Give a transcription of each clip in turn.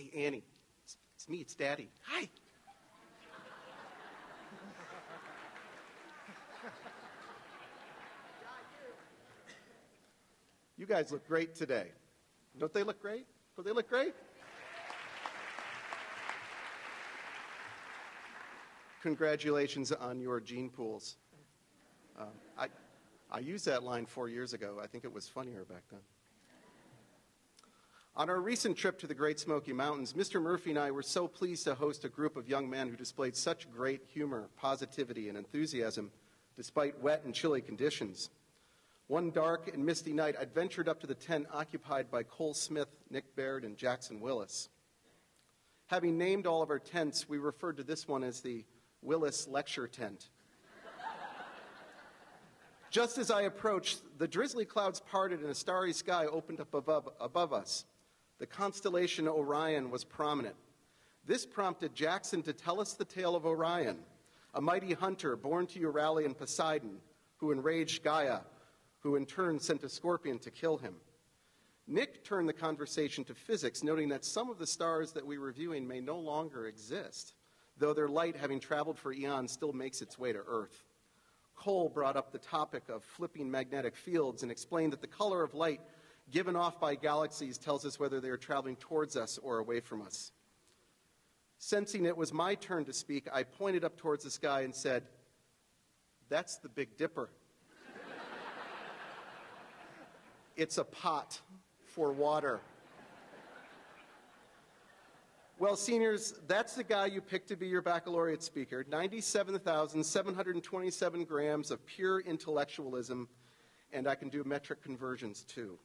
Auntie Annie. It's me, it's Daddy. Hi. You guys look great today. Don't they look great? Don't they look great? Congratulations on your gene pools. I used that line 4 years ago. I think it was funnier back then. On our recent trip to the Great Smoky Mountains, Mr. Murphy and I were so pleased to host a group of young men who displayed such great humor, positivity, and enthusiasm despite wet and chilly conditions. One dark and misty night, I ventured up to the tent occupied by Cole Smith, Nick Baird, and Jackson Willis. Having named all of our tents, we referred to this one as the Willis Lecture Tent. Just as I approached, the drizzly clouds parted and a starry sky opened up above us. The constellation Orion was prominent. This prompted Jackson to tell us the tale of Orion, a mighty hunter born to Euralian Poseidon, who enraged Gaia, who in turn sent a scorpion to kill him. Nick turned the conversation to physics, noting that some of the stars that we were viewing may no longer exist, though their light, having traveled for eons, still makes its way to Earth. Cole brought up the topic of flipping magnetic fields and explained that the color of light given off by galaxies tells us whether they are traveling towards us or away from us. Sensing it was my turn to speak, I pointed up towards the sky and said, "That's the Big Dipper. It's a pot for water." Well, seniors, that's the guy you picked to be your baccalaureate speaker. 97,727 grams of pure intellectualism, and I can do metric conversions too.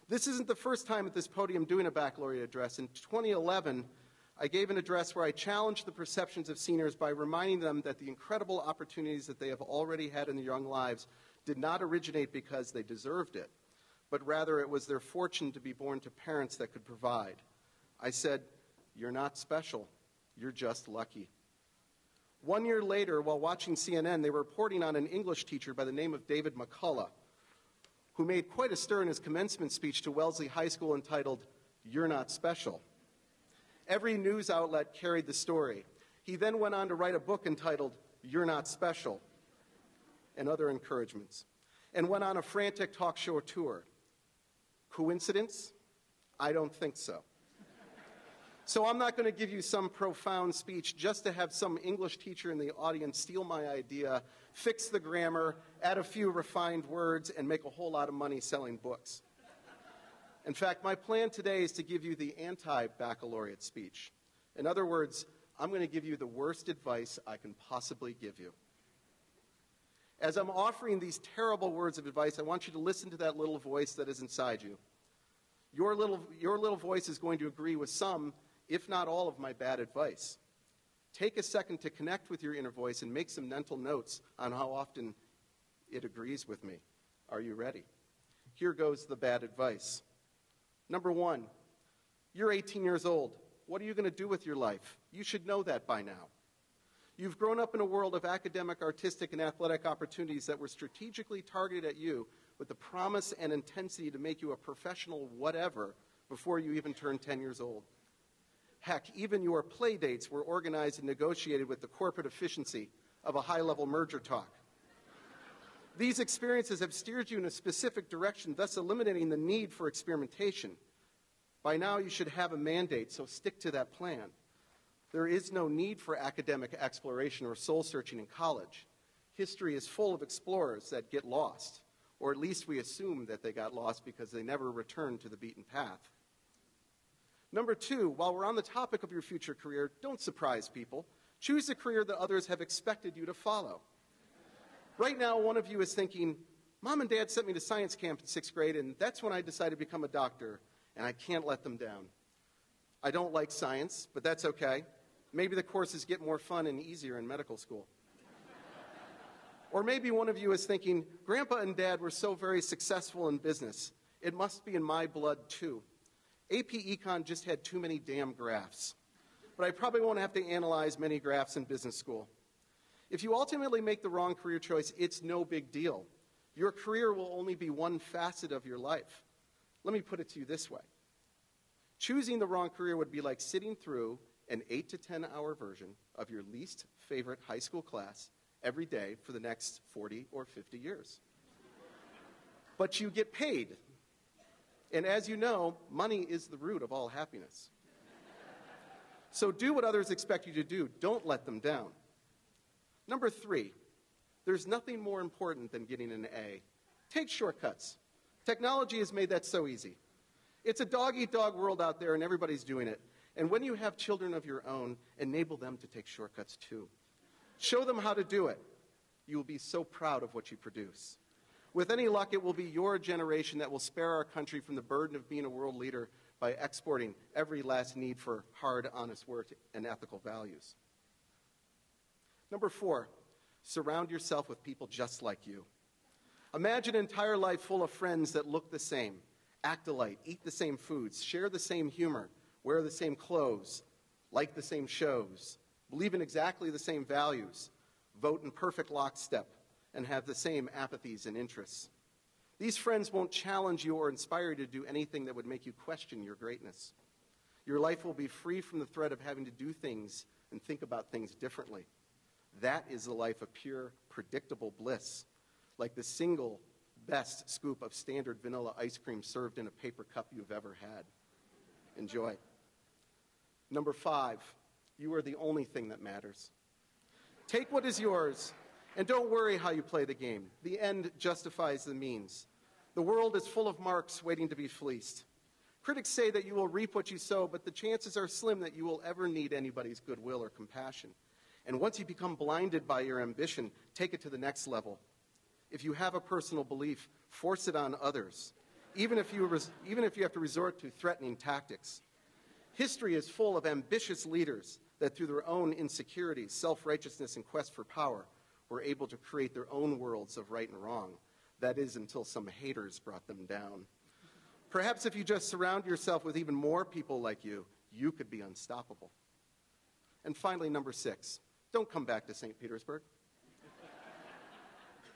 This isn't the first time at this podium doing a baccalaureate address. In 2011, I gave an address where I challenged the perceptions of seniors by reminding them that the incredible opportunities that they have already had in their young lives did not originate because they deserved it, but rather it was their fortune to be born to parents that could provide. I said, "You're not special, you're just lucky." 1 year later, while watching CNN, they were reporting on an English teacher by the name of David McCullough, who made quite a stir in his commencement speech to Wellesley High School entitled, "You're Not Special." Every news outlet carried the story. He then went on to write a book entitled, "You're Not Special," and other encouragements, and went on a frantic talk show tour. Coincidence? I don't think so. So I'm not going to give you some profound speech just to have some English teacher in the audience steal my idea, fix the grammar, add a few refined words, and make a whole lot of money selling books. In fact, my plan today is to give you the anti-baccalaureate speech. In other words, I'm going to give you the worst advice I can possibly give you. As I'm offering these terrible words of advice, I want you to listen to that little voice that is inside you. Your little voice is going to agree with some, if not all, of my bad advice. Take a second to connect with your inner voice and make some mental notes on how often it agrees with me. Are you ready? Here goes the bad advice. Number one, you're 18 years old. What are you going to do with your life? You should know that by now. You've grown up in a world of academic, artistic, and athletic opportunities that were strategically targeted at you with the promise and intensity to make you a professional whatever before you even turned 10 years old. Heck, even your play dates were organized and negotiated with the corporate efficiency of a high-level merger talk. These experiences have steered you in a specific direction, thus eliminating the need for experimentation. By now, you should have a mandate, so stick to that plan. There is no need for academic exploration or soul-searching in college. History is full of explorers that get lost, or at least we assume that they got lost because they never returned to the beaten path. Number two, while we're on the topic of your future career, don't surprise people. Choose a career that others have expected you to follow. Right now, one of you is thinking, Mom and Dad sent me to science camp in 6th grade, and that's when I decided to become a doctor, and I can't let them down. I don't like science, but that's okay. Maybe the courses get more fun and easier in medical school. Or maybe one of you is thinking, Grandpa and Dad were so very successful in business. It must be in my blood, too. AP Econ just had too many damn graphs. But I probably won't have to analyze many graphs in business school. If you ultimately make the wrong career choice, it's no big deal. Your career will only be one facet of your life. Let me put it to you this way. Choosing the wrong career would be like sitting through an 8 to 10 hour version of your least favorite high school class every day for the next 40 or 50 years. But you get paid. And as you know, money is the root of all happiness. So do what others expect you to do. Don't let them down. Number 3, there's nothing more important than getting an A. Take shortcuts. Technology has made that so easy. It's a dog-eat-dog world out there, and everybody's doing it. And when you have children of your own, enable them to take shortcuts too. Show them how to do it. You will be so proud of what you produce. With any luck, it will be your generation that will spare our country from the burden of being a world leader by exporting every last need for hard, honest work and ethical values. Number 4, surround yourself with people just like you. Imagine an entire life full of friends that look the same, act alike, eat the same foods, share the same humor, wear the same clothes, like the same shows, believe in exactly the same values, vote in perfect lockstep, and have the same apathies and interests. These friends won't challenge you or inspire you to do anything that would make you question your greatness. Your life will be free from the threat of having to do things and think about things differently. That is the life of pure, predictable bliss, like the single best scoop of standard vanilla ice cream served in a paper cup you've ever had. Enjoy. Number 5, you are the only thing that matters. Take what is yours, and don't worry how you play the game. The end justifies the means. The world is full of marks waiting to be fleeced. Critics say that you will reap what you sow, but the chances are slim that you will ever need anybody's goodwill or compassion. And once you become blinded by your ambition, take it to the next level. If you have a personal belief, force it on others, even if you have to resort to threatening tactics. History is full of ambitious leaders that through their own insecurities, self-righteousness, and quest for power were able to create their own worlds of right and wrong. That is, until some haters brought them down. Perhaps if you just surround yourself with even more people like you, you could be unstoppable. And finally, number 6, don't come back to St. Petersburg.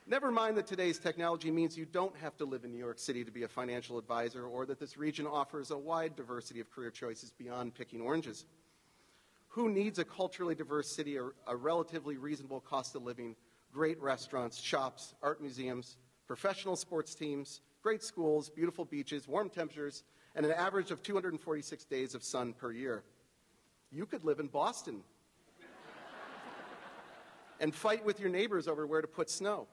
Never mind that today's technology means you don't have to live in New York City to be a financial advisor, or that this region offers a wide diversity of career choices beyond picking oranges. Who needs a culturally diverse city, a relatively reasonable cost of living, great restaurants, shops, art museums, professional sports teams, great schools, beautiful beaches, warm temperatures, and an average of 246 days of sun per year? You could live in Boston and fight with your neighbors over where to put snow,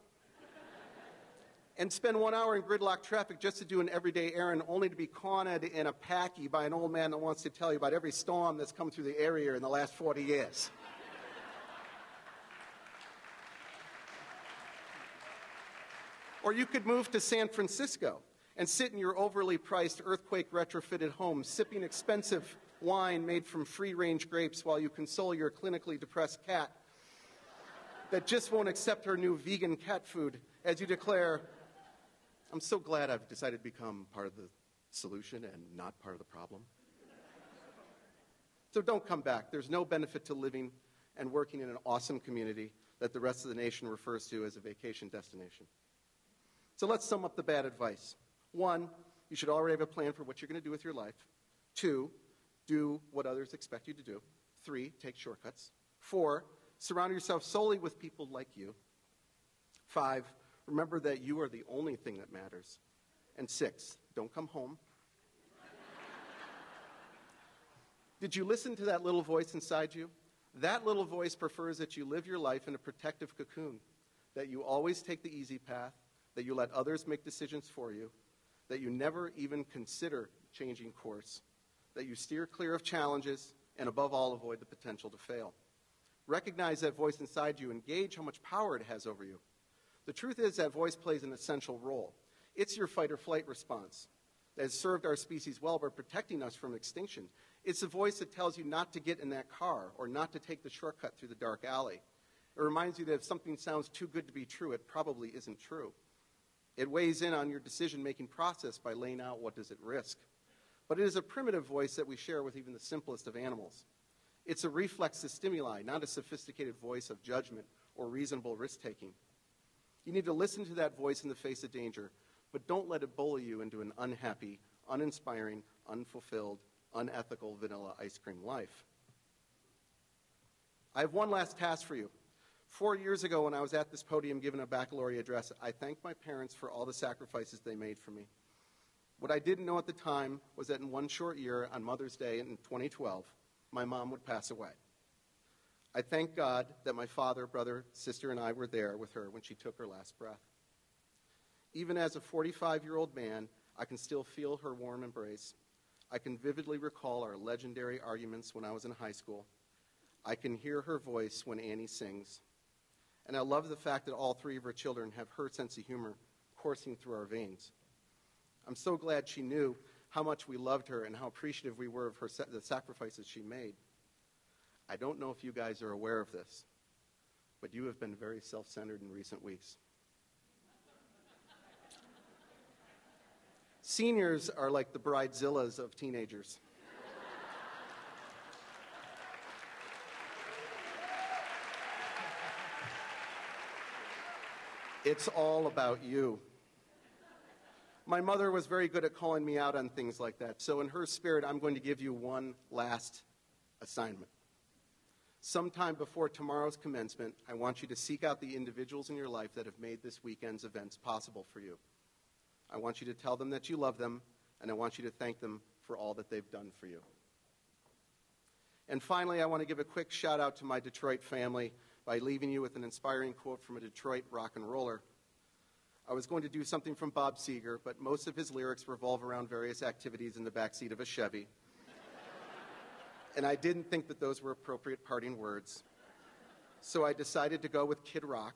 and spend 1 hour in gridlock traffic just to do an everyday errand, only to be cornered in a packy by an old man that wants to tell you about every storm that's come through the area in the last 40 years. Or you could move to San Francisco and sit in your overly priced earthquake-retrofitted home, sipping expensive wine made from free-range grapes while you console your clinically depressed cat that just won't accept her new vegan cat food as you declare, "I'm so glad I've decided to become part of the solution and not part of the problem." So don't come back. There's no benefit to living and working in an awesome community that the rest of the nation refers to as a vacation destination. So let's sum up the bad advice. 1, you should already have a plan for what you're going to do with your life. 2, do what others expect you to do. 3, take shortcuts. 4, surround yourself solely with people like you. 5, remember that you are the only thing that matters. And 6, don't come home. Did you listen to that little voice inside you? That little voice prefers that you live your life in a protective cocoon, that you always take the easy path, that you let others make decisions for you, that you never even consider changing course, that you steer clear of challenges, and above all, avoid the potential to fail. Recognize that voice inside you and gauge how much power it has over you. The truth is that voice plays an essential role. It's your fight or flight response that has served our species well by protecting us from extinction. It's the voice that tells you not to get in that car or not to take the shortcut through the dark alley. It reminds you that if something sounds too good to be true, it probably isn't true. It weighs in on your decision-making process by laying out what does it risk. But it is a primitive voice that we share with even the simplest of animals. It's a reflex to stimuli, not a sophisticated voice of judgment or reasonable risk-taking. You need to listen to that voice in the face of danger, but don't let it bully you into an unhappy, uninspiring, unfulfilled, unethical vanilla ice cream life. I have one last task for you. 4 years ago, when I was at this podium giving a baccalaureate address, I thanked my parents for all the sacrifices they made for me. What I didn't know at the time was that in one short year, on Mother's Day in 2012, my mom would pass away. I thank God that my father, brother, sister, and I were there with her when she took her last breath. Even as a 45-year-old man, I can still feel her warm embrace. I can vividly recall our legendary arguments when I was in high school. I can hear her voice when Annie sings. And I love the fact that all three of her children have her sense of humor coursing through our veins. I'm so glad she knew how much we loved her and how appreciative we were of her the sacrifices she made. I don't know if you guys are aware of this, but you have been very self-centered in recent weeks. Seniors are like the bridezillas of teenagers. It's all about you. My mother was very good at calling me out on things like that, so in her spirit, I'm going to give you one last assignment. Sometime before tomorrow's commencement, I want you to seek out the individuals in your life that have made this weekend's events possible for you. I want you to tell them that you love them, and I want you to thank them for all that they've done for you. And finally, I want to give a quick shout out to my Detroit family by leaving you with an inspiring quote from a Detroit rock and roller. I was going to do something from Bob Seger, but most of his lyrics revolve around various activities in the backseat of a Chevy. And I didn't think that those were appropriate parting words. So I decided to go with Kid Rock.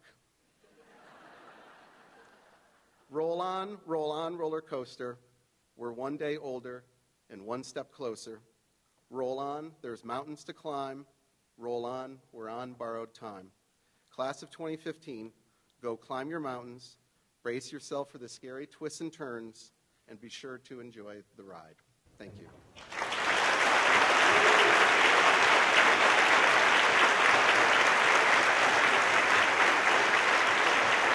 Roll on, roller coaster. We're one day older and one step closer. Roll on, there's mountains to climb. Roll on, we're on borrowed time. Class of 2015, go climb your mountains, brace yourself for the scary twists and turns, and be sure to enjoy the ride. Thank you.